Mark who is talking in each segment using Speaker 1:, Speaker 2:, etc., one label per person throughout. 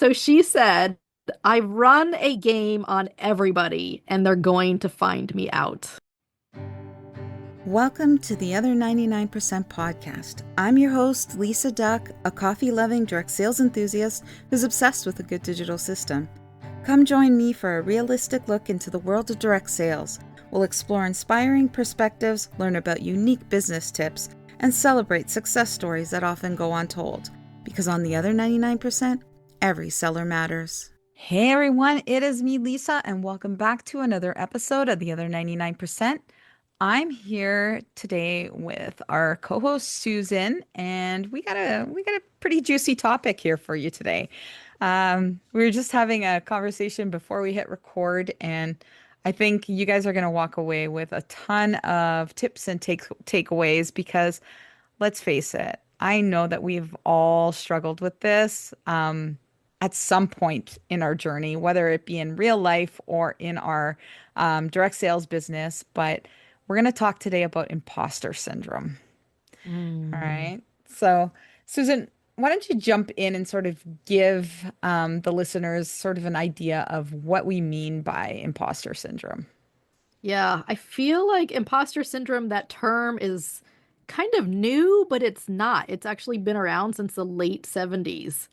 Speaker 1: So she said, I run a game on everybody and they're going to find me out.
Speaker 2: Welcome to the Other 99% podcast. I'm your host, Lisa Duck, a coffee loving direct sales enthusiast who's obsessed with a good digital system. Come join me for a realistic look into the world of direct sales. We'll explore inspiring perspectives, learn about unique business tips, and celebrate success stories that often go untold. Because on the other 99%, every seller matters. Hey everyone, it is me, Lisa, and welcome back to another episode of the Other 99%. I'm here today with our co-host Susan, and we got a pretty juicy topic here for you today. We were just having a conversation before we hit record, and I think you guys are going to walk away with a ton of tips and takeaways because let's face it, I know that we've all struggled with this at some point in our journey, whether it be in real life or in our direct sales business. But we're going to talk today about imposter syndrome. All
Speaker 1: Mm.
Speaker 2: right. So, Susan, why don't you jump in and sort of give the listeners sort of an idea of what we mean by imposter syndrome?
Speaker 1: Yeah, I feel like imposter syndrome, that term is kind of new, but it's not. It's actually been around since the late 70s.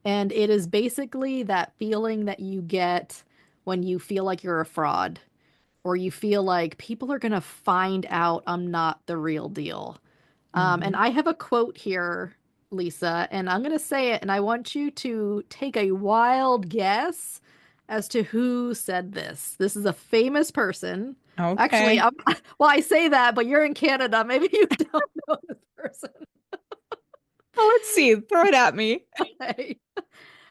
Speaker 1: And it is basically that feeling that you get when you feel like you're a fraud or you feel like people are going to find out I'm not the real deal. And
Speaker 2: Hmm.
Speaker 1: I have a quote here, Lisa, and I'm going to say it, and I want you to take a wild guess as to who said this. This is a famous person. Actually,
Speaker 2: Okay.
Speaker 1: well, I say that, but you're in Canada. Maybe you don't know this person.
Speaker 2: Well, let's see. Throw it at me.
Speaker 1: Okay.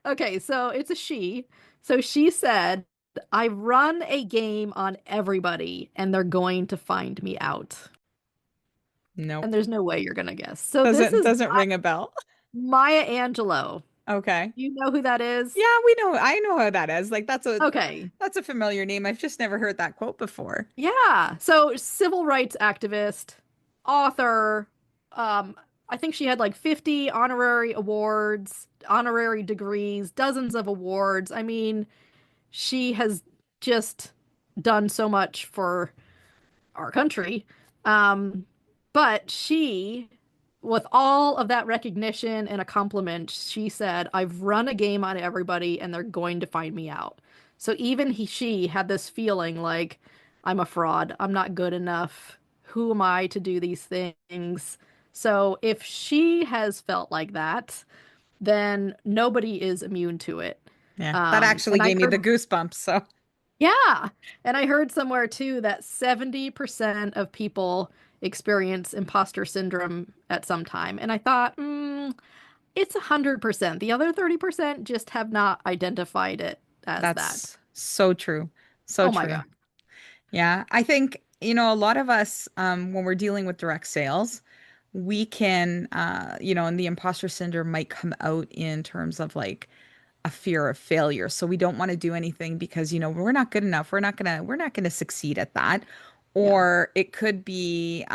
Speaker 1: Okay, so it's a she. So she said, I run a game on everybody, and they're going to find me out. And
Speaker 2: Nope.
Speaker 1: there's no way you're going to guess. So this
Speaker 2: Doesn't
Speaker 1: is
Speaker 2: doesn't ring a bell.
Speaker 1: Maya Angelou.
Speaker 2: Okay.
Speaker 1: You know who that is?
Speaker 2: Yeah, we know. I know how that is. Like
Speaker 1: Okay.
Speaker 2: that's a familiar name. I've just never heard that quote before.
Speaker 1: Yeah. So civil rights activist, author, um, I think she had like 50 honorary awards, honorary degrees, dozens of awards. I mean, she has just done so much for our country. Um, but she, with all of that recognition and a compliment, she said, I've run a game on everybody and they're going to find me out. So even she had this feeling like, I'm a fraud. I'm not good enough. Who am I to do these things? So if she has felt like that, then nobody is immune to it.
Speaker 2: Yeah, that actually
Speaker 1: And I
Speaker 2: gave me
Speaker 1: heard
Speaker 2: the goosebumps. So,
Speaker 1: yeah. And I heard somewhere too that 70% of people experience imposter syndrome at some time. And I thought, it's 100%. The other 30% just have not identified it as that.
Speaker 2: that's so true. So
Speaker 1: Oh my
Speaker 2: true.
Speaker 1: God.
Speaker 2: Yeah, I think, a lot of us, when we're dealing with direct sales, we can, and the imposter syndrome might come out in terms of like a fear of failure. So we don't want to do anything because, we're not good enough. We're not gonna succeed at that.
Speaker 1: Yeah.
Speaker 2: Or it could be,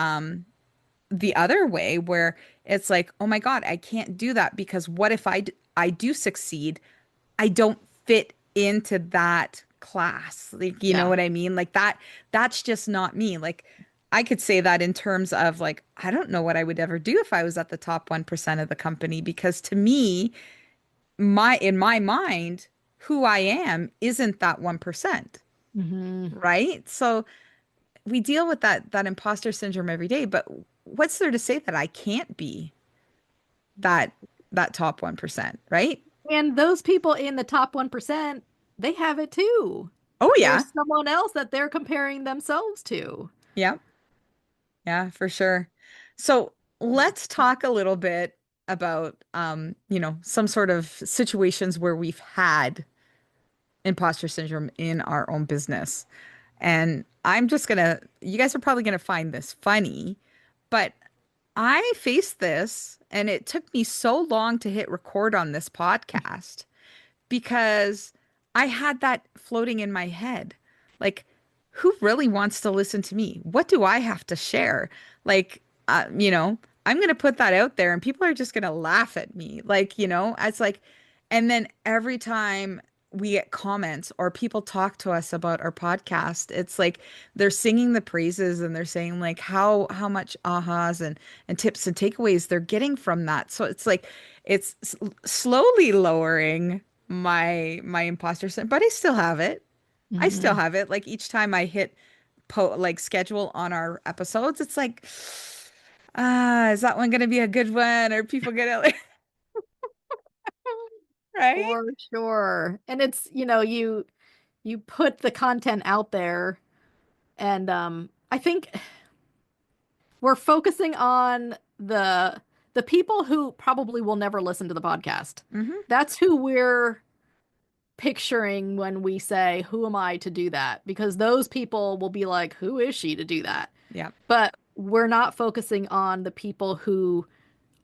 Speaker 2: the other way where it's like, oh my God, I can't do that because what if I do succeed? I don't fit into that class. Like, you know
Speaker 1: Yeah.
Speaker 2: what I mean? Like that's just not me. Like I could say that in terms of like, I don't know what I would ever do if I was at the top 1% of the company because to me, in my mind, who I am isn't that 1%,
Speaker 1: Hmm.
Speaker 2: right? So we deal with that imposter syndrome every day, but what's there to say that I can't be that that top 1%, right?
Speaker 1: And those people in the top 1%, they have it too.
Speaker 2: Oh yeah.
Speaker 1: There's someone else that they're comparing themselves to.
Speaker 2: Yeah. Yeah, for sure. So let's talk a little bit about some sort of situations where we've had imposter syndrome in our own business. And you guys are probably gonna find this funny, but I faced this and it took me so long to hit record on this podcast because I had that floating in my head. Like, who really wants to listen to me? What do I have to share? Like, I'm going to put that out there and people are just going to laugh at me. Like, it's like, And then every time we get comments or people talk to us about our podcast, it's like they're singing the praises and they're saying like how much ahas and tips and takeaways they're getting from that. So it's like it's slowly lowering my imposter syndrome, but I still have it. I still
Speaker 1: Mhm.
Speaker 2: have it. Like each time I hit like schedule on our episodes, it's like, is that one gonna be a good one? Are people gonna like, right?
Speaker 1: For sure. And it's, you put the content out there and I think we're focusing on the people who probably will never listen to the podcast.
Speaker 2: Mm-hmm.
Speaker 1: That's who we're picturing when we say, "Who am I to do that?" Because those people will be like, "Who is she to do that?"
Speaker 2: Yeah.
Speaker 1: But we're not focusing on the people who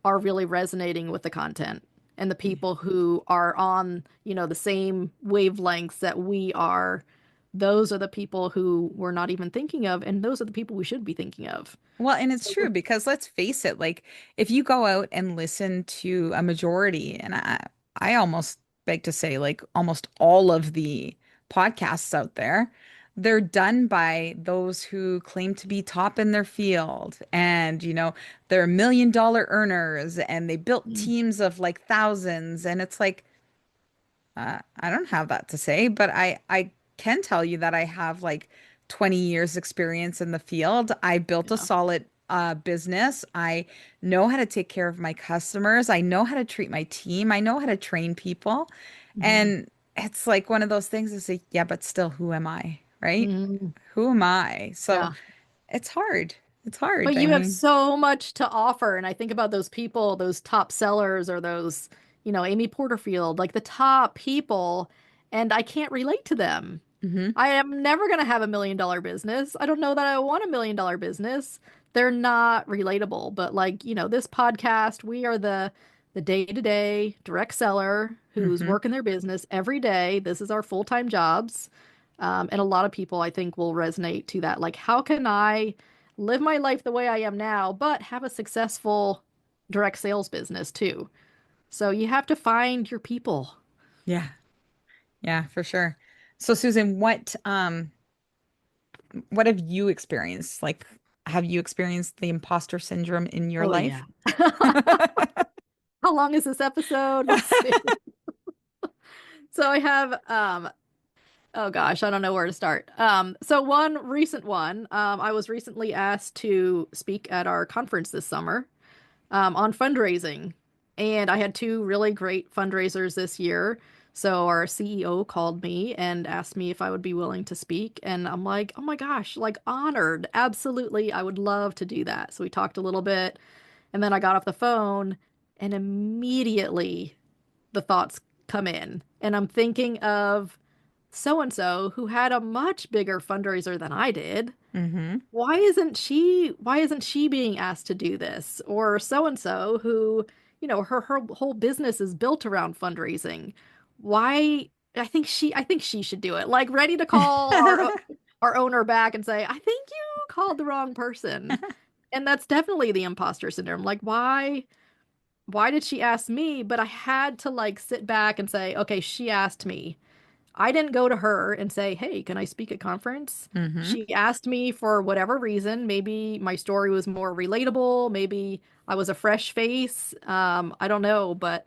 Speaker 1: are really resonating with the content and the people who are on, the same wavelengths that we are. Those are the people who we're not even thinking of, and those are the people we should be thinking of.
Speaker 2: Well, and it's
Speaker 1: So
Speaker 2: true because let's face it, like if you go out and listen to a majority, and I almost beg to say like almost all of the podcasts out there, they're done by those who claim to be top in their field and they're $1 million earners and they built
Speaker 1: mm,
Speaker 2: teams of like thousands and it's like I don't have that to say, but I can tell you that I have like 20 years experience in the field. I built a
Speaker 1: yeah.
Speaker 2: solid business. I know how to take care of my customers. I know how to treat my team. I know how to train people.
Speaker 1: Mhm.
Speaker 2: And it's like one of those things is like, yeah, but still, who am I? Right?
Speaker 1: Mhm.
Speaker 2: Who am I? So
Speaker 1: Yeah.
Speaker 2: it's hard. It's hard.
Speaker 1: But
Speaker 2: I
Speaker 1: you have
Speaker 2: mean,
Speaker 1: so much to offer. And I think about those people, those top sellers or those, Amy Porterfield, like the top people, and I can't relate to them.
Speaker 2: hmm
Speaker 1: I am never going to have $1 million business. I don't know that I want $1 million business. They're not relatable. But like, this podcast, we are the day-to-day direct seller who's
Speaker 2: hmm
Speaker 1: working their business every day. This is our full-time jobs. And a lot of people I think will resonate to that. Like, how can I live my life the way I am now, but have a successful direct sales business too? So you have to find your people.
Speaker 2: Yeah. Yeah, for sure. So Susan, what have you experienced? Like, have you experienced the imposter syndrome in your
Speaker 1: Oh
Speaker 2: life?
Speaker 1: yeah. How long is this episode? Let's see. So I have oh gosh, I don't know where to start. So one recent one, I was recently asked to speak at our conference this summer, on fundraising. And I had two really great fundraisers this year. So our CEO called me and asked me if I would be willing to speak. And I'm like, oh my gosh, like honored. Absolutely. I would love to do that. So we talked a little bit and then I got off the phone and immediately the thoughts come in. And I'm thinking of so and so who had a much bigger fundraiser than I did.
Speaker 2: Mm-hmm.
Speaker 1: Why isn't she being asked to do this? Or so and so who, her whole business is built around fundraising. Why I think she should do it. Like ready to call our owner back and say, "I think you called the wrong person." And that's definitely the imposter syndrome. Like why did she ask me? But I had to like sit back and say, "Okay, she asked me." I didn't go to her and say, "Hey, can I speak at conference?"
Speaker 2: Mm-hmm.
Speaker 1: She asked me for whatever reason. Maybe my story was more relatable. Maybe I was a fresh face. I don't know, but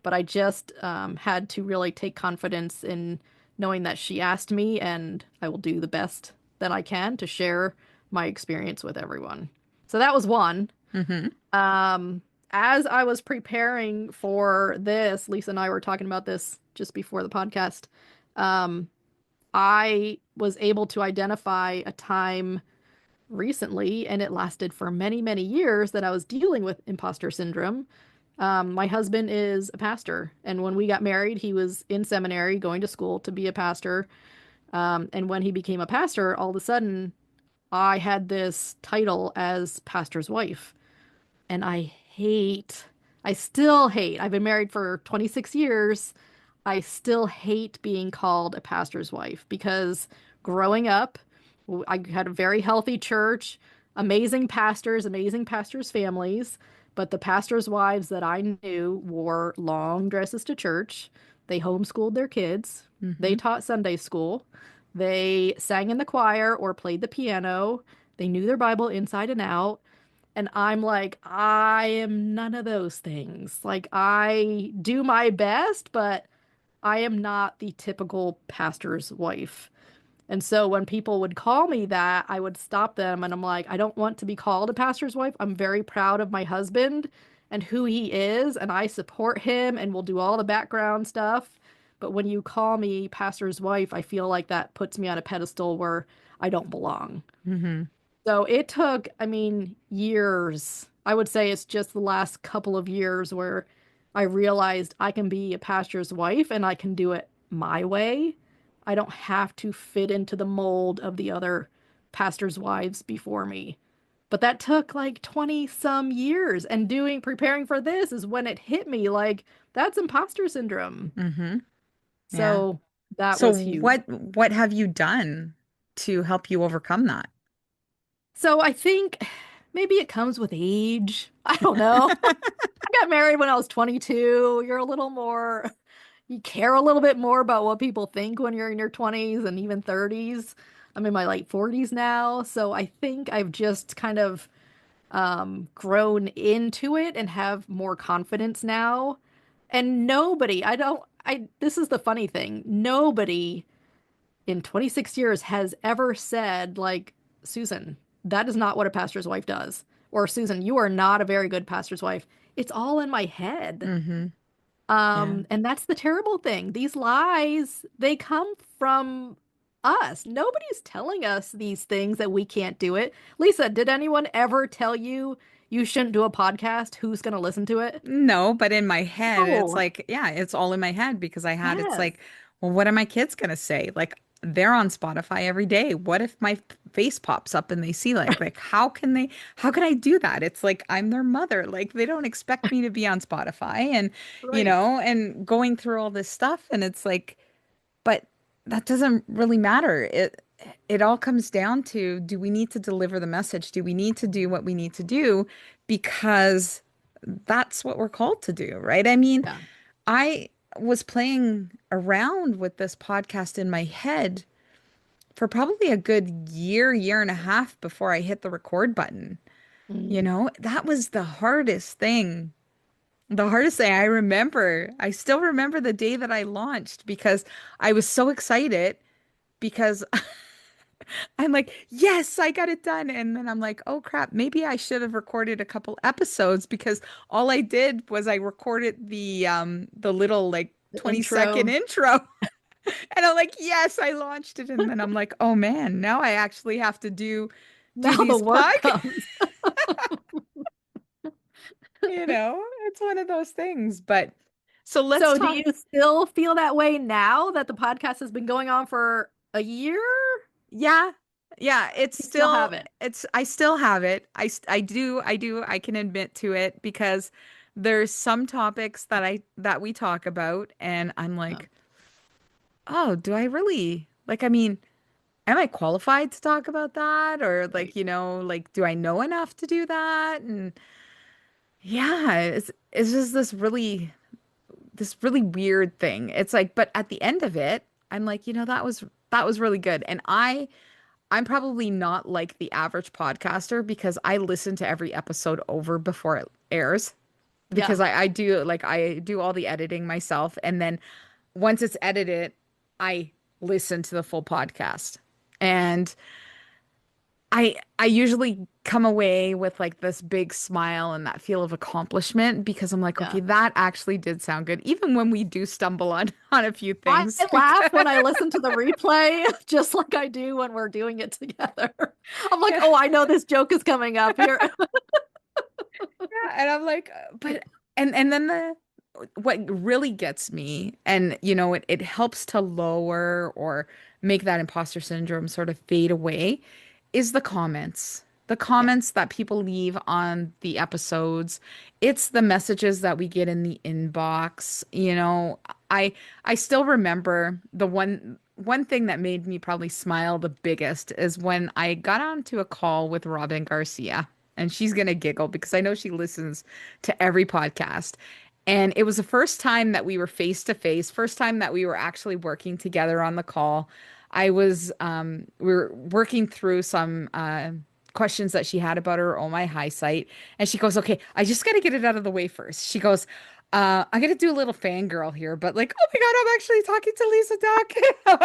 Speaker 1: I just had to really take confidence in knowing that she asked me, and I will do the best that I can to share my experience with everyone. So that was one.
Speaker 2: Mm-hmm.
Speaker 1: Um, as I was preparing for this, Lisa and I were talking about this just before the podcast. Um, I was able to identify a time recently, and it lasted for many, many years that I was dealing with imposter syndrome. My husband is a pastor, and when we got married, he was in seminary going to school to be a pastor. And when he became a pastor, all of a sudden, I had this title as pastor's wife. And I still hate, I've been married for 26 years. I still hate being called a pastor's wife because growing up, I had a very healthy church, amazing pastors families. But the pastors' wives that I knew wore long dresses to church. They homeschooled their kids. They
Speaker 2: Mm-hmm.
Speaker 1: taught Sunday school. They sang in the choir or played the piano. They knew their Bible inside and out. And I'm like, I am none of those things. Like, I do my best, but I am not the typical pastor's wife. And so when people would call me that, I would stop them and I'm like, I don't want to be called a pastor's wife. I'm very proud of my husband and who he is, and I support him and will do all the background stuff. But when you call me pastor's wife, I feel like that puts me on a pedestal where I don't belong.
Speaker 2: Mm-hmm.
Speaker 1: So it took, I mean, years. I would say it's just the last couple of years where I realized I can be a pastor's wife and I can do it my way. I don't have to fit into the mold of the other pastors' wives before me. But that took like 20 some years. And preparing for this is when it hit me like, that's imposter syndrome.
Speaker 2: Mm-hmm. Yeah.
Speaker 1: So that
Speaker 2: So
Speaker 1: was huge.
Speaker 2: what have you done to help you overcome that?
Speaker 1: So I think maybe it comes with age. I don't know. I got married when I was 22. You're a little more, you care a little bit more about what people think when you're in your 20s and even 30s. I'm in my late 40s now. So I think I've just kind of grown into it and have more confidence now. And this is the funny thing. Nobody in 26 years has ever said, like, Susan, that is not what a pastor's wife does. Or, Susan, you are not a very good pastor's wife. It's all in my head.
Speaker 2: Mm-hmm. Yeah.
Speaker 1: And that's the terrible thing. These lies, they come from us. Nobody's telling us these things that we can't do it. Lisa, did anyone ever tell you you shouldn't do a podcast? Who's going to listen to it?
Speaker 2: No, but in my head, it's
Speaker 1: No.
Speaker 2: like, yeah, it's all in my head because it's
Speaker 1: Yes.
Speaker 2: like, well, what are my kids gonna say? Like, they're on Spotify every day. What if my face pops up and they see like how can I do that? It's like I'm their mother. Like, they don't expect me to be on Spotify and,
Speaker 1: Right.
Speaker 2: and going through all this stuff. And it's like, but that doesn't really matter. It all comes down to, do we need to deliver the message? Do we need to do what we need to do? Because that's what we're called to do, right? I mean,
Speaker 1: Yeah.
Speaker 2: I was playing around with this podcast in my head for probably a good year and a half before I hit the record button.
Speaker 1: Mm.
Speaker 2: That was the hardest thing. The hardest thing I remember. I still remember the day that I launched because I was so excited because I'm like, yes, I got it done. And then I'm like, oh crap, maybe I should have recorded a couple episodes because all I did was I recorded the little like
Speaker 1: The
Speaker 2: 20-second
Speaker 1: intro.
Speaker 2: intro. And I'm like, yes, I launched it. And then I'm like, oh man, now I actually have to do
Speaker 1: Now the
Speaker 2: these
Speaker 1: work comes.
Speaker 2: it's one of those things. But so let's
Speaker 1: So do
Speaker 2: talk.
Speaker 1: you still feel that way now that the podcast has been going on for a year?
Speaker 2: Yeah. Yeah,
Speaker 1: You still have it.
Speaker 2: I still have it. I can admit to it because there's some topics that we talk about and I'm
Speaker 1: Oh,
Speaker 2: like, "Oh, do I really? Like, I mean, am I qualified to talk about that or
Speaker 1: right.
Speaker 2: like, like do I know enough to do that?" And yeah, it's just this really weird thing. It's like, but at the end of it, I'm like, that was really good. And I'm probably not like the average podcaster because I listen to every episode over before it airs
Speaker 1: Yeah.
Speaker 2: because I do all the editing myself and then once it's edited, I listen to the full podcast. And I usually come away with like this big smile and that feel of accomplishment because I'm like,
Speaker 1: Yeah.
Speaker 2: okay, that actually did sound good, even when we do stumble on on a few
Speaker 1: I
Speaker 2: things
Speaker 1: laugh
Speaker 2: because
Speaker 1: when I listen to the replay, just like I do when we're doing it together. I'm like,
Speaker 2: yeah,
Speaker 1: oh, I know this joke is coming up here.
Speaker 2: yeah, and I'm like, but and then the what really gets me, and it helps to lower or make that imposter syndrome sort of fade away, is the comments. The
Speaker 1: Yeah.
Speaker 2: comments that people leave on the episodes. It's the messages that we get in the inbox. I I still remember the one thing that made me probably smile the biggest is when I got onto a call with Robin Garcia. and she's gonna giggle because I know she listens to every podcast. And it was the first time that we were face to face, first time that we were actually working together on the call. We were working through some questions that she had about her Oh My High site. And she goes, okay, I just got to get it out of the way first. She goes, I'm gonna do a little fangirl here, but like, oh my God, I'm actually talking to Lisa Duck. I'm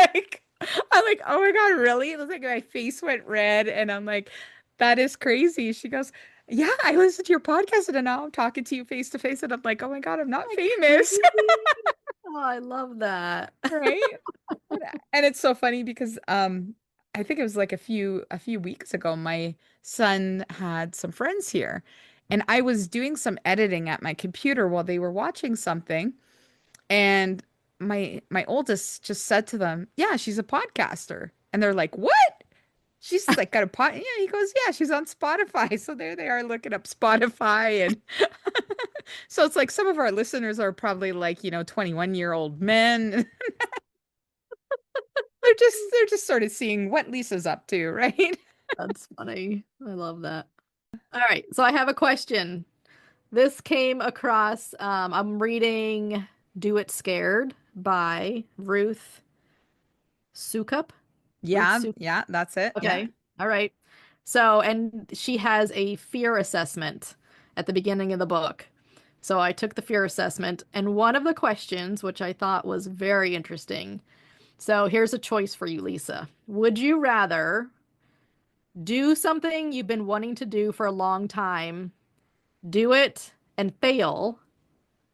Speaker 2: like, oh my God, really? It was like my face went red, and I'm like, that is crazy. She goes, yeah, I listened to your podcast, and now I'm talking to you face to face, and I'm like, oh my God, I'm not
Speaker 1: Like
Speaker 2: famous,
Speaker 1: crazy. Oh, I love that.
Speaker 2: right? And it's so funny because I think it was like a few weeks ago, my son had some friends here, and I was doing some editing at my computer while they were watching something. And my oldest just said to them, "Yeah, she's a podcaster." And they're like, "What?" She's like got a pod. Yeah, he goes, "Yeah, she's on Spotify." So there they are looking up Spotify, and so it's like some of our listeners are probably like, 21-year-old men. They're just sort of seeing what Lisa's up to, right?
Speaker 1: That's funny. I love that. All right, so I have a question. This came across, I'm reading Do It Scared by Ruth Soukup. Ruth
Speaker 2: Yeah,
Speaker 1: Soukup.
Speaker 2: yeah, that's it. Yeah.
Speaker 1: Okay. All right. So, and she has a fear assessment at the beginning of the book. So I took the fear assessment, and one of the questions, which I thought was very interesting. So here's a choice for you, Lisa. Would you rather do something you've been wanting to do for a long time, do it and fail,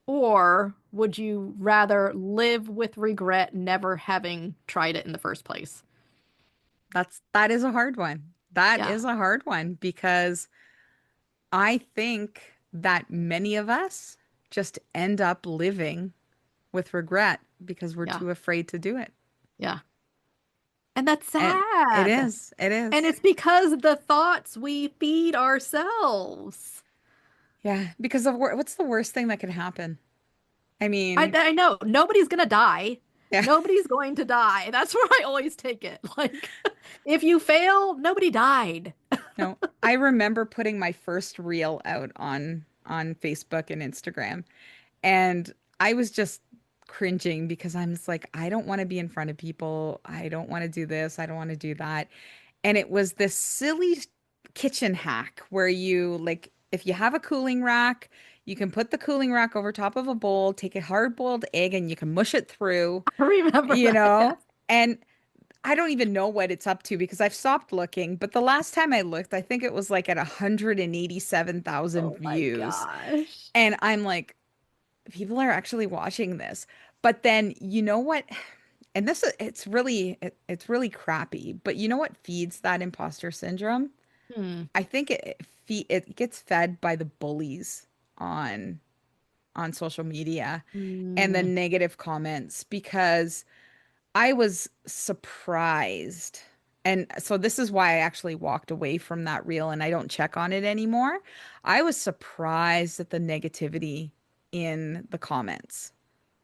Speaker 1: or would you rather live with regret never having tried it in the first place?
Speaker 2: That is a hard one. That
Speaker 1: Yeah.
Speaker 2: is a hard one because I think that many of us just end up living with regret because we're
Speaker 1: Yeah.
Speaker 2: too afraid to do it.
Speaker 1: Yeah. And that's
Speaker 2: And it
Speaker 1: sad.
Speaker 2: is, it
Speaker 1: And
Speaker 2: is.
Speaker 1: it's because of the thoughts we feed ourselves.
Speaker 2: Yeah, because of what's the worst thing that could happen? I mean,
Speaker 1: I know nobody's gonna die.
Speaker 2: yeah,
Speaker 1: Nobody's going to die. That's where I always take it. Like, if you fail, nobody died.
Speaker 2: no. I remember putting my first reel out on Facebook and Instagram, and I was just cringing because I'm just like, I don't want to be in front of people. I don't want to do this. I don't want to do that. And it was this silly kitchen hack where you like, if you have a cooling rack, you can put the cooling rack over top of a bowl, take a hard-boiled egg, and you can mush it through,
Speaker 1: I remember
Speaker 2: you
Speaker 1: that.
Speaker 2: know?
Speaker 1: Yes.
Speaker 2: And I don't even know what it's up to because I've stopped looking. But the last time I looked, I think it was like at 187,000
Speaker 1: Oh my
Speaker 2: views.
Speaker 1: gosh.
Speaker 2: And I'm like, people are actually watching this. But then you know what? And it's really crappy. But you know what feeds that imposter syndrome?
Speaker 1: Hmm.
Speaker 2: I think it gets fed by the bullies on on social media and the
Speaker 1: Hmm.
Speaker 2: negative comments because I was surprised. And so this is why I actually walked away from that reel and I don't check on it anymore. I was surprised at the negativity in the comments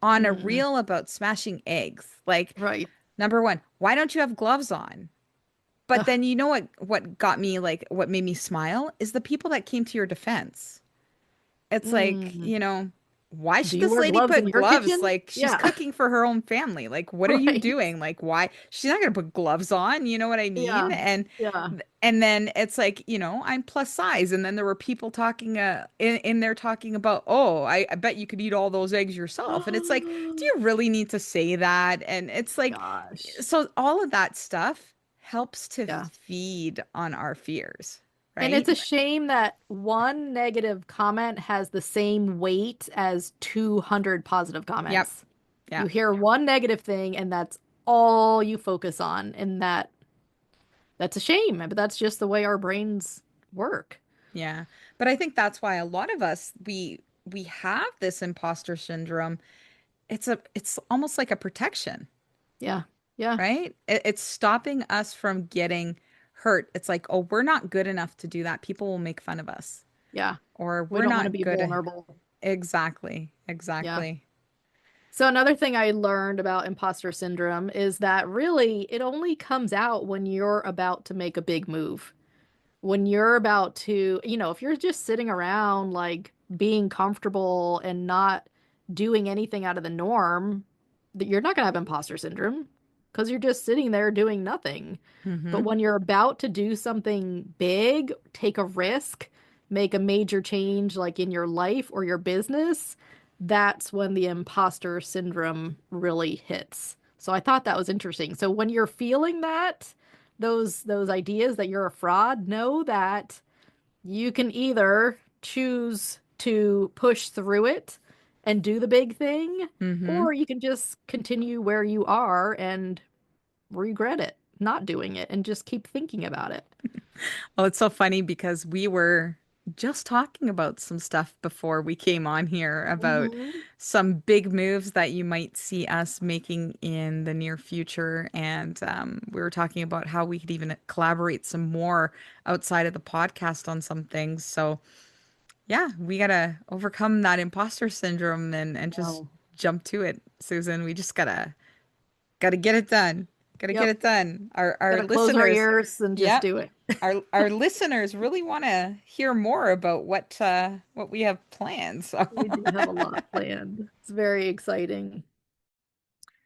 Speaker 2: on a
Speaker 1: Hmm.
Speaker 2: reel about smashing eggs. Like,
Speaker 1: Right.
Speaker 2: number one, why don't you have gloves on? But
Speaker 1: Ugh.
Speaker 2: then you know what got me like what made me smile is the people that came to your defense. It's like,
Speaker 1: Hmm.
Speaker 2: why
Speaker 1: Do
Speaker 2: should
Speaker 1: you
Speaker 2: this
Speaker 1: wear
Speaker 2: lady
Speaker 1: gloves in
Speaker 2: put
Speaker 1: your
Speaker 2: gloves?
Speaker 1: kitchen?
Speaker 2: Like she's
Speaker 1: Yeah.
Speaker 2: cooking for her own family. Like what are you
Speaker 1: Right.
Speaker 2: doing? Like why she's not gonna put gloves on, you know what I mean?
Speaker 1: Yeah.
Speaker 2: And
Speaker 1: Yeah.
Speaker 2: then it's like, I'm plus size. And then there were people talking in there talking about, oh, I bet you could eat all those eggs yourself. And it's like, do you really need to say that? And it's like,
Speaker 1: Gosh.
Speaker 2: so all of that stuff helps to
Speaker 1: Yeah.
Speaker 2: feed on our fears,
Speaker 1: And it's
Speaker 2: right?
Speaker 1: a shame that one negative comment has the same weight as 200 positive
Speaker 2: Yep.
Speaker 1: comments. You
Speaker 2: Yeah.
Speaker 1: hear one negative thing and that's all you focus on, and that's a shame, but that's just the way our brains work.
Speaker 2: Yeah. But I think that's why a lot of us we have this imposter syndrome. It's almost like a protection,
Speaker 1: Yeah. Yeah.
Speaker 2: right? It's stopping us from getting hurt. It's like, oh, we're not good enough to do that. People will make fun of us.
Speaker 1: Yeah.
Speaker 2: Or
Speaker 1: We
Speaker 2: we're
Speaker 1: don't want to
Speaker 2: not
Speaker 1: be
Speaker 2: good.
Speaker 1: vulnerable.
Speaker 2: Exactly.
Speaker 1: Yeah.
Speaker 2: Exactly.
Speaker 1: So another thing I learned about imposter syndrome is that really it only comes out when you're about to make a big move. when you're about to, if you're just sitting around like being comfortable and not doing anything out of the norm, that you're not gonna have imposter syndrome because you're just sitting there doing nothing. But
Speaker 2: Mm-hmm.
Speaker 1: when you're about to do something big, take a risk, make a major change like in your life or your business, that's when the imposter syndrome really hits. So I thought that was interesting. So when you're feeling that, those ideas that you're a fraud, know that you can either choose to push through it and do the big thing,
Speaker 2: Mm-hmm.
Speaker 1: or you can just continue where you are and regret it, not doing it, and just keep thinking about it.
Speaker 2: Oh, it's so funny because we were just talking about some stuff before we came on here about
Speaker 1: Hmm.
Speaker 2: some big moves that you might see us making in the near future. And we were talking about how we could even collaborate some more outside of the podcast on some things. So, yeah, we gotta overcome that imposter syndrome and just
Speaker 1: No.
Speaker 2: jump to it, Susan. We just gotta get it done. Gotta get
Speaker 1: Yep.
Speaker 2: it done. Our
Speaker 1: Gotta close our
Speaker 2: listeners,
Speaker 1: ears and just
Speaker 2: yeah,
Speaker 1: do it.
Speaker 2: our listeners really want to hear more about what we have planned. So,
Speaker 1: We do have a lot planned. It's very exciting.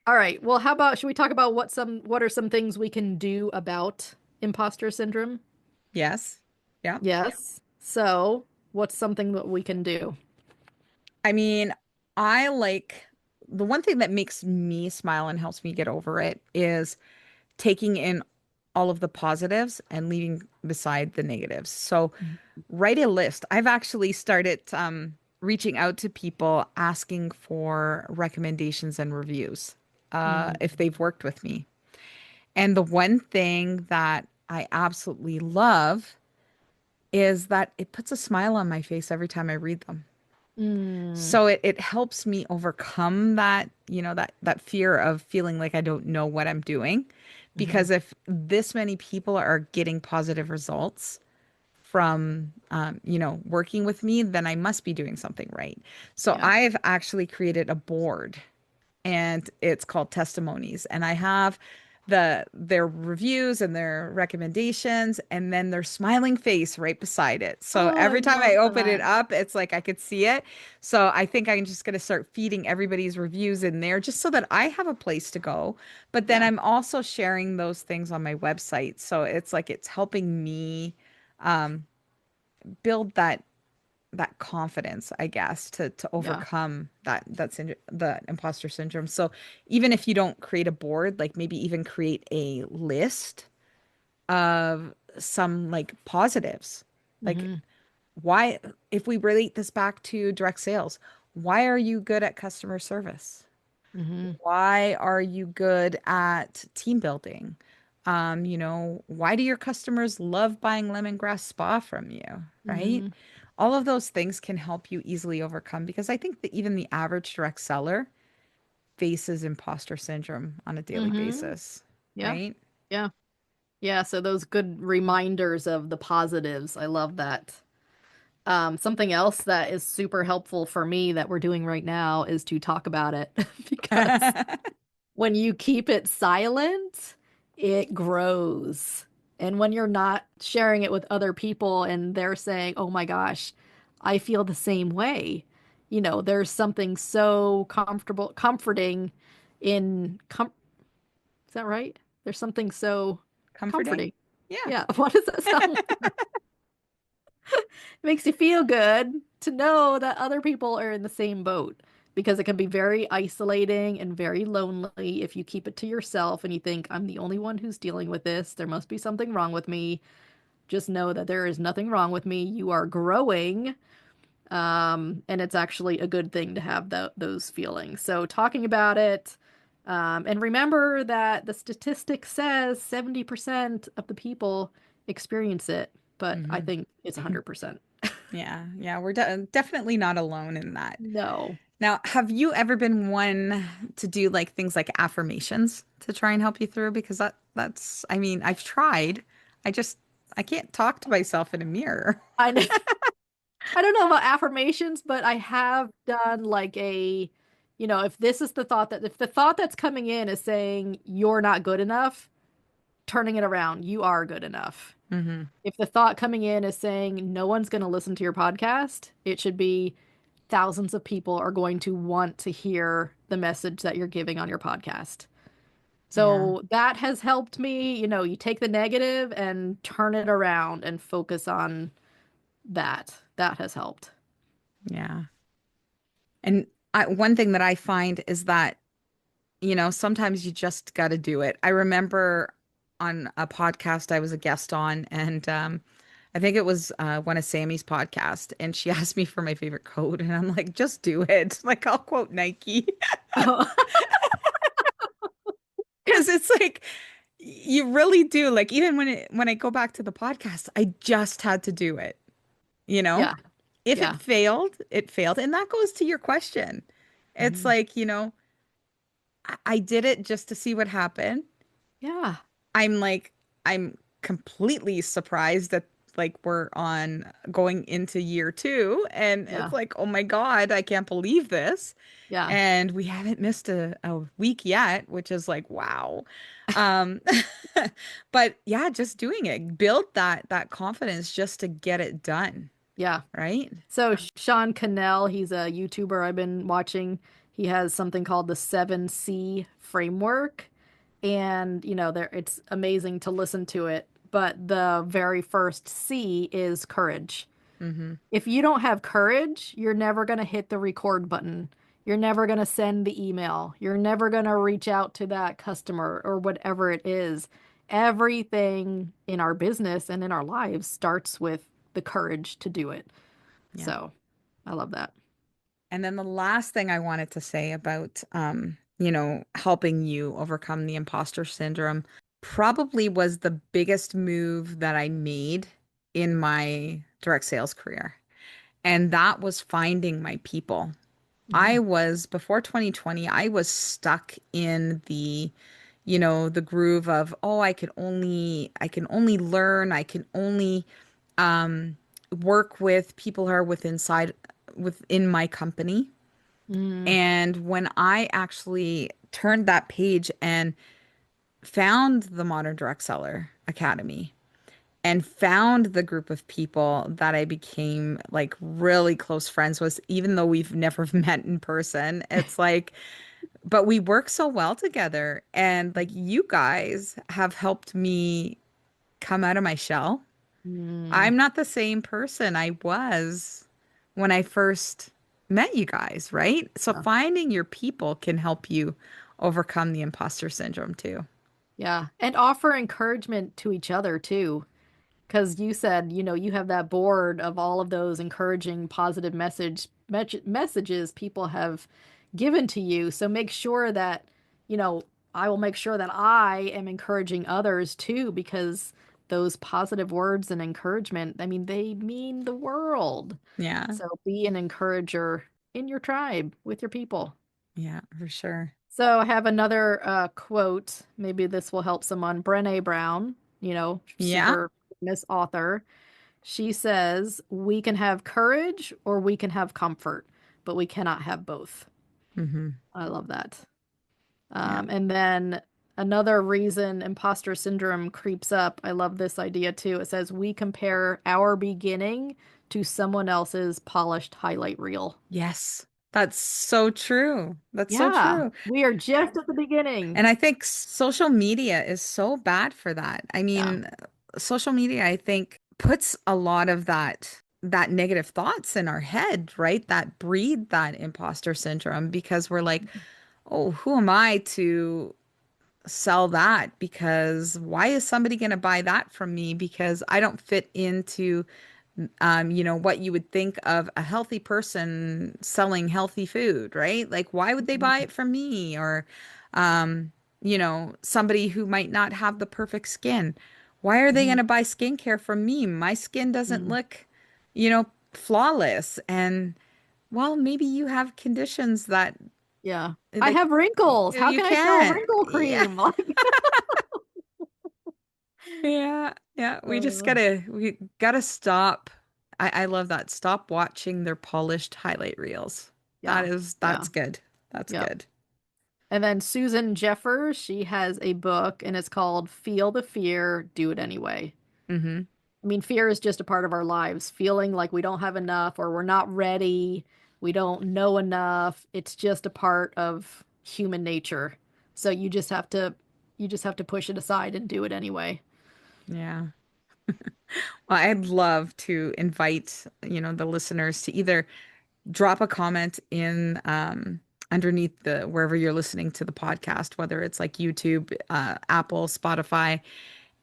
Speaker 1: All right. Well, how about should we talk about what are some things we can do about imposter syndrome?
Speaker 2: yes. Yeah.
Speaker 1: Yes. So, what's something that we can do?
Speaker 2: I mean, I like the one thing that makes me smile and helps me get over it is taking in all of the positives and leaving beside the negatives. So, write a list. I've actually started reaching out to people asking for recommendations and reviews if
Speaker 1: Mm,
Speaker 2: they've worked with me. And the one thing that I absolutely love is that it puts a smile on my face every time I read them.
Speaker 1: mm,
Speaker 2: So it helps me overcome that, that fear of feeling like I don't know what I'm doing.
Speaker 1: mhm.
Speaker 2: Because if this many people are getting positive results from, working with me, then I must be doing something right. So
Speaker 1: Yeah.
Speaker 2: I've actually created a board and it's called testimonies, and I have their reviews and their recommendations and then their smiling face right beside it. So
Speaker 1: Oh, I
Speaker 2: every time I
Speaker 1: love
Speaker 2: open it
Speaker 1: that.
Speaker 2: up, it's like I could see it. So I think I'm just going to start feeding everybody's reviews in there just so that I have a place to go. But then
Speaker 1: Yeah.
Speaker 2: I'm also sharing those things on my website, so it's like it's helping me um, build that confidence, I guess, to
Speaker 1: Yeah.
Speaker 2: overcome the imposter syndrome. So even if you don't create a board, like maybe even create a list of some like positives. Like
Speaker 1: Hmm.
Speaker 2: why, if we relate this back to direct sales, why are you good at customer service?
Speaker 1: Hmm.
Speaker 2: Why are you good at team building? Why do your customers love buying lemongrass spa from you, right?
Speaker 1: Hmm.
Speaker 2: All of those things can help you easily overcome because I think that even the average direct seller faces imposter syndrome on a daily
Speaker 1: Hmm.
Speaker 2: basis,
Speaker 1: Yeah.
Speaker 2: right?
Speaker 1: Yeah. Yeah. So those good reminders of the positives. I love that. Something else that is super helpful for me that we're doing right now is to talk about it because when you keep it silent, it grows. And when you're not sharing it with other people and they're saying, oh my gosh, I feel the same way, there's something so comforting is that right? There's something so
Speaker 2: Comforting?
Speaker 1: comforting.
Speaker 2: Yeah.
Speaker 1: Yeah. What does that sound like? It makes you feel good to know that other people are in the same boat because it can be very isolating and very lonely if you keep it to yourself and you think, I'm the only one who's dealing with this. There must be something wrong with me. Just know that there is nothing wrong with me. You are growing. And it's actually a good thing to have those feelings. So, talking about it, and remember that the statistic says 70% of the people experience it, but I
Speaker 2: Hmm.
Speaker 1: think it's 100%.
Speaker 2: Yeah. Yeah. We're definitely not alone in that.
Speaker 1: No.
Speaker 2: Now, have you ever been one to do like things like affirmations to try and help you through? Because I mean, I've tried. I just, I can't talk to myself in a mirror.
Speaker 1: I know, I don't know about affirmations, but I have done like if the thought that's coming in is saying you're not good enough, turning it around, you are good enough.
Speaker 2: Hmm.
Speaker 1: If the thought coming in is saying no one's going to listen to your podcast, it should be thousands of people are going to want to hear the message that you're giving on your podcast.
Speaker 2: Yeah.
Speaker 1: So that has helped me. You take the negative and turn it around and focus on that. That has helped.
Speaker 2: Yeah. And one thing that I find is that, sometimes you just got to do it. I remember on a podcast I was a guest on, and I think it was one of Sammy's podcast, and she asked me for my favorite quote, and I'm like, just do it. Like, I'll quote Nike because it's like you really do. Like, even when I go back to the podcast, I just had to do it. You know,
Speaker 1: Yeah,
Speaker 2: if it
Speaker 1: yeah,
Speaker 2: failed, it failed, and that goes to your question. It's
Speaker 1: mhm,
Speaker 2: like, I did it just to see what happened.
Speaker 1: yeah,
Speaker 2: I'm like, I'm completely surprised that like we're on going into year two, and it's
Speaker 1: yeah,
Speaker 2: like, oh my God, I can't believe this.
Speaker 1: yeah,
Speaker 2: And we haven't missed a week yet, which is like, wow. Um, but yeah, just doing it, build that confidence just to get it done,
Speaker 1: yeah.
Speaker 2: right?
Speaker 1: So Sean Cannell, he's a YouTuber I've been watching. He has something called the 7C framework, and there it's amazing to listen to it. But the very first C is courage.
Speaker 2: Mm-hmm.
Speaker 1: If you don't have courage, you're never going to hit the record button. You're never going to send the email. You're never going to reach out to that customer or whatever it is. Everything in our business and in our lives starts with the courage to do it.
Speaker 2: Yeah.
Speaker 1: So I love that.
Speaker 2: And then the last thing I wanted to say about, helping you overcome the imposter syndrome probably was the biggest move that I made in my direct sales career. And that was finding my people.
Speaker 1: Mhm.
Speaker 2: Before 2020, I was stuck in the groove of, oh, I can only learn, I can only um, work with people who are within my company.
Speaker 1: Mm,
Speaker 2: And when I actually turned that page and found the Modern Direct Seller Academy and found the group of people that I became like really close friends with, even though we've never met in person, it's like, but we work so well together. And like you guys have helped me come out of my shell.
Speaker 1: mm,
Speaker 2: I'm not the same person I was when I first met you guys, right? So
Speaker 1: yeah.
Speaker 2: finding your people can help you overcome the imposter syndrome too.
Speaker 1: Yeah. And offer encouragement to each other too. Because you said, you have that board of all of those encouraging, positive messages people have given to you. So make sure that, you know, I will make sure that I am encouraging others too, because those positive words and encouragement, I mean, they mean the world.
Speaker 2: Yeah.
Speaker 1: So be an encourager in your tribe with your people.
Speaker 2: Yeah, for sure.
Speaker 1: So I have another quote. Maybe this will help someone. Brené Brown,
Speaker 2: Yeah.
Speaker 1: super famous author. She says, we can have courage or we can have comfort, but we cannot have both.
Speaker 2: Hmm.
Speaker 1: I love that.
Speaker 2: Yeah.
Speaker 1: And then another reason imposter syndrome creeps up, I love this idea too. It says, we compare our beginning to someone else's polished highlight reel.
Speaker 2: Yes. That's so true. That's so
Speaker 1: Yeah,
Speaker 2: true.
Speaker 1: we are just at the beginning.
Speaker 2: And I think social media is so bad for that. I
Speaker 1: Yeah.
Speaker 2: mean, social media, I think, puts a lot of that negative thoughts in our head, right? That breed that imposter syndrome because we're like, oh, who am I to sell that? Because why is somebody going to buy that from me? Because I don't fit into what you would think of a healthy person selling healthy food, right? Like, why would they buy
Speaker 1: Mhm.
Speaker 2: it from me? Or, somebody who might not have the perfect skin. Why are they going
Speaker 1: Mhm.
Speaker 2: to buy skincare from me? My skin doesn't
Speaker 1: Mhm.
Speaker 2: look, flawless. And, well, maybe you have conditions that,
Speaker 1: Yeah. I
Speaker 2: like,
Speaker 1: have wrinkles. How
Speaker 2: you
Speaker 1: can I sell
Speaker 2: can't.
Speaker 1: wrinkle
Speaker 2: Yeah.
Speaker 1: cream? Like,
Speaker 2: Yeah, yeah.
Speaker 1: uh,
Speaker 2: We gotta stop. I love that. Stop watching their polished highlight reels.
Speaker 1: yeah.
Speaker 2: That's
Speaker 1: Yeah.
Speaker 2: good. That's
Speaker 1: Yep.
Speaker 2: good.
Speaker 1: And then Susan Jeffers, she has a book and it's called Feel the Fear, Do It Anyway.
Speaker 2: Mm-hmm.
Speaker 1: I mean, fear is just a part of our lives, feeling like we don't have enough or we're not ready, we don't know enough. It's just a part of human nature. So you just have to push it aside and do it anyway.
Speaker 2: Yeah. Well, I'd love to invite, the listeners to either drop a comment in underneath the wherever you're listening to the podcast, whether it's like YouTube, Apple, Spotify,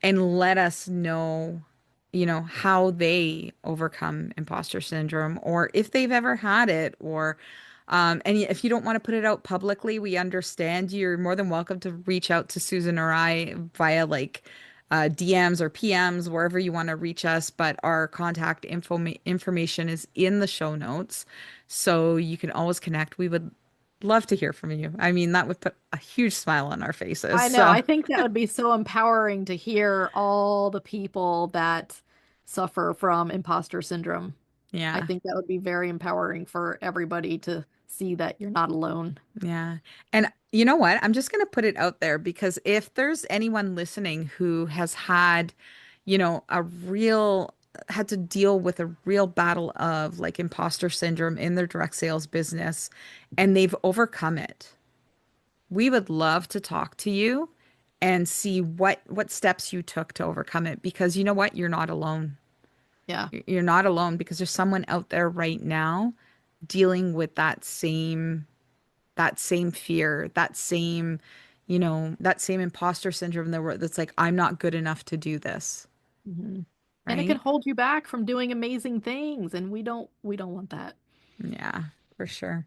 Speaker 2: and let us know, how they overcome imposter syndrome or if they've ever had it or and if you don't want to put it out publicly, we understand. You're more than welcome to reach out to Susan or I via like DMs or PMs, wherever you want to reach us. But our contact information is in the show notes. So you can always connect. We would love to hear from you. I mean, that would put a huge smile on our faces.
Speaker 1: I know.
Speaker 2: So,
Speaker 1: I think that would be so empowering to hear all the people that suffer from imposter syndrome. I
Speaker 2: yeah.
Speaker 1: think that would be very empowering for everybody to see that you're not alone.
Speaker 2: Yeah. And you know what? I'm just going to put it out there because if there's anyone listening who has had, had to deal with a real battle of like imposter syndrome in their direct sales business and they've overcome it, we would love to talk to you and see what steps you took to overcome it because you know what? You're not alone.
Speaker 1: Yeah.
Speaker 2: You're not alone because there's someone out there right now dealing with that same fear, that same imposter syndrome that's like, I'm not good enough to do this,
Speaker 1: Mhm. And it can
Speaker 2: right?
Speaker 1: hold you back from doing amazing things, and we don't want that.
Speaker 2: Yeah, for sure.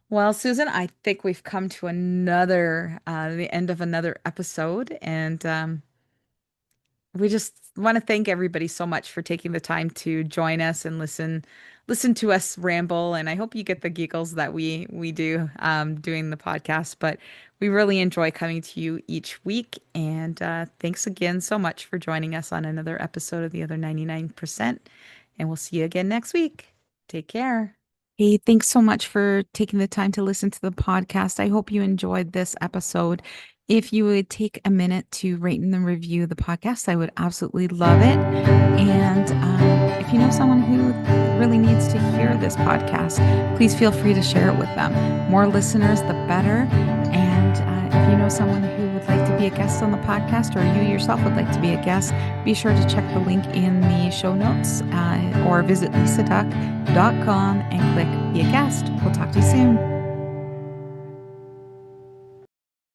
Speaker 2: Well, Susan, I think we've come to the end of another episode, and we just want to thank everybody so much for taking the time to join us and listen to us ramble. And I hope you get the giggles that we do doing the podcast. But we really enjoy coming to you each week. And thanks again so much for joining us on another episode of The Other 99%. And we'll see you again next week. Take care. Hey, thanks so much for taking the time to listen to the podcast. I hope you enjoyed this episode. If you would take a minute to rate and review the podcast, I would absolutely love it. And if you know someone who really needs to hear this podcast, please feel free to share it with them. More listeners, the better. And if you know someone who would like to be a guest on the podcast or you yourself would like to be a guest, be sure to check the link in the show notes or visit lisaduck.com and click Be a Guest. We'll talk to you soon.